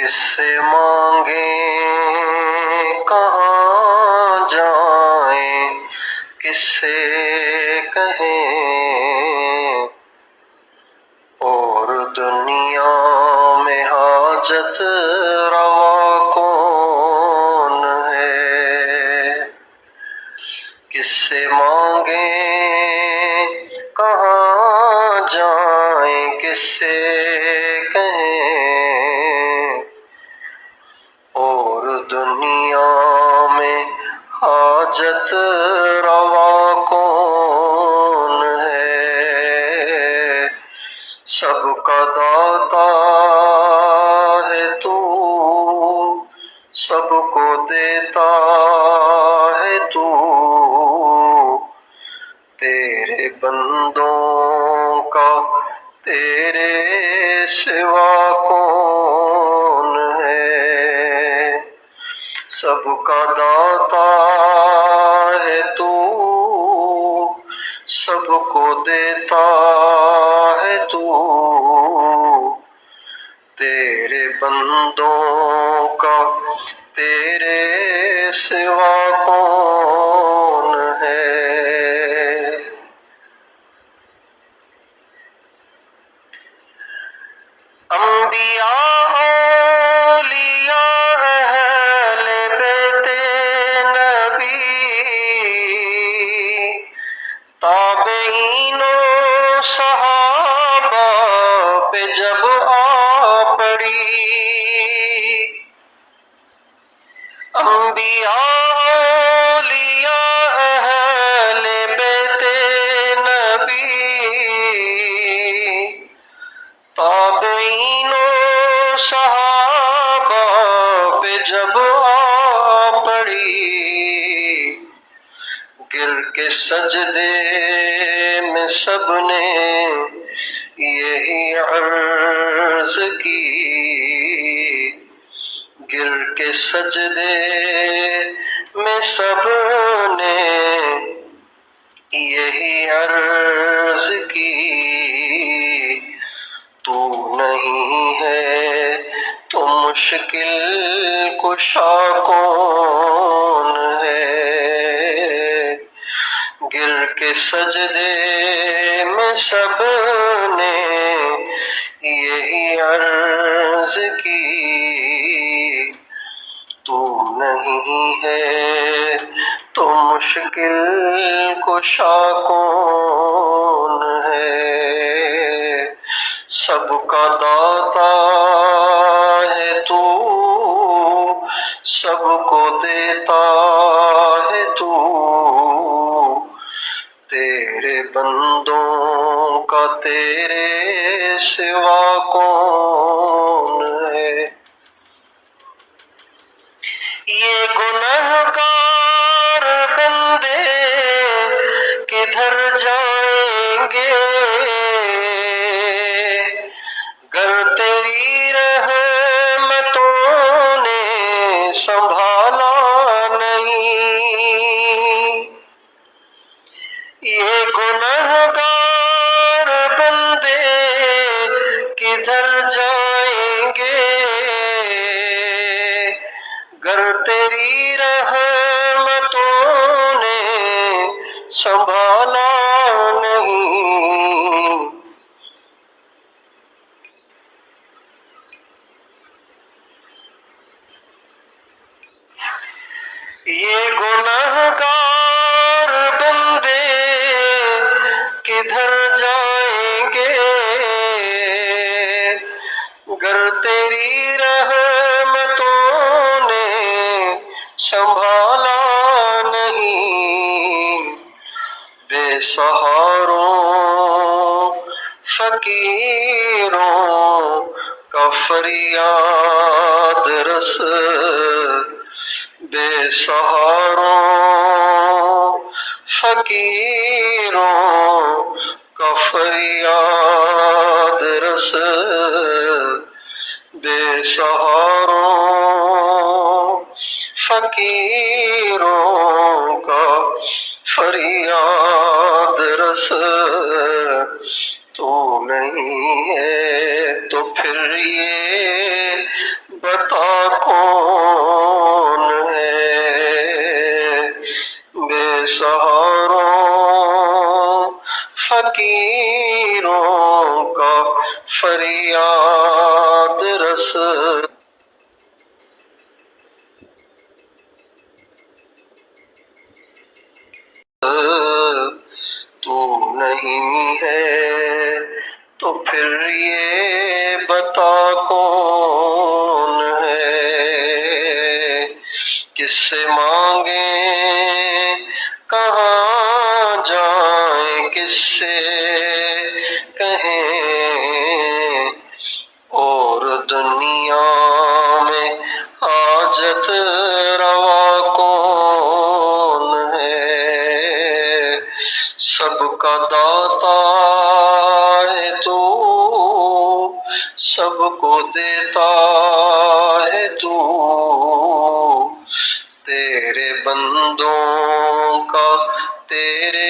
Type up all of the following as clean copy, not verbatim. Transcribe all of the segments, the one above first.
کس سے مانگیں کہاں جائیں، کس سے کہیں، اور دنیا میں حاجت روا کون ہے؟ کس سے مانگیں کہاں جائیں، کس سے کہیں، اور دنیا میں حاجت روا کون ہے؟ سب کا داتا ہے تو، سب کو دیتا ہے تو، تیرے بندوں کا تیرے سوا کون ہے؟ سب کا داتا ہے تو، سب کو دیتا ہے تو، تیرے بندوں کا تیرے سوا کون ہے؟ انبیاء اولیاء اہل بیت نبی، تابعین و صحابہ پہ جب آ پڑی، انبیاء اولیاء اہل بیت نبی، تابعین و صحابہ پہ جب آ پڑی، گر کے سجدے میں سب نے یہی عرض کی، گر کے سجدے میں سب نے یہی عرض کی، تو نہیں ہے تو مشکل کشا کون ہے؟ گر کے سجدے میں سب نے یہی عرض کی، تو نہیں ہے تو مشکل کشا کون ہے؟ سب کا داتا ہے تو، سب کو دیتا ہے تو، تیرے بندوں کا تیرے سوا کون ہے؟ یہ گنہگار بندے کدھر جائیں گے، گر تیری رحمتوں نے سنبھالا نہیں؟ یہ گنہگار بندے کدھر جائیں گے، گر تیری رحمتوں نے سنبھالا نہیں؟ یہ گنہگار بندے کدھر جائیں گے، گر تیری رحمتوں نے سنبھالا نہیں؟ بے سہاروں فقیروں کا فریاد رس، بے سہاروں فقیروں کا فریاد رس، بے سہاروں فقیروں کا فریاد رس، تو نہیں ہے تو پھر یہ بتا کون ہے بے سہاروں فقیروں کا فریاد رس تو نہیں ہے تو پھر یہ بتا کون ہے کس سے مانگیں کہاں جائیں کس سے کہیں اور دنیا میں حاجت روا کون ہے سب کا داتا ہے تو سب کو دیتا ہے تو تیرے بندوں کا تیرے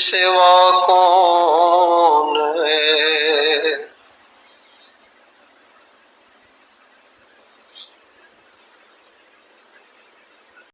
سوا کون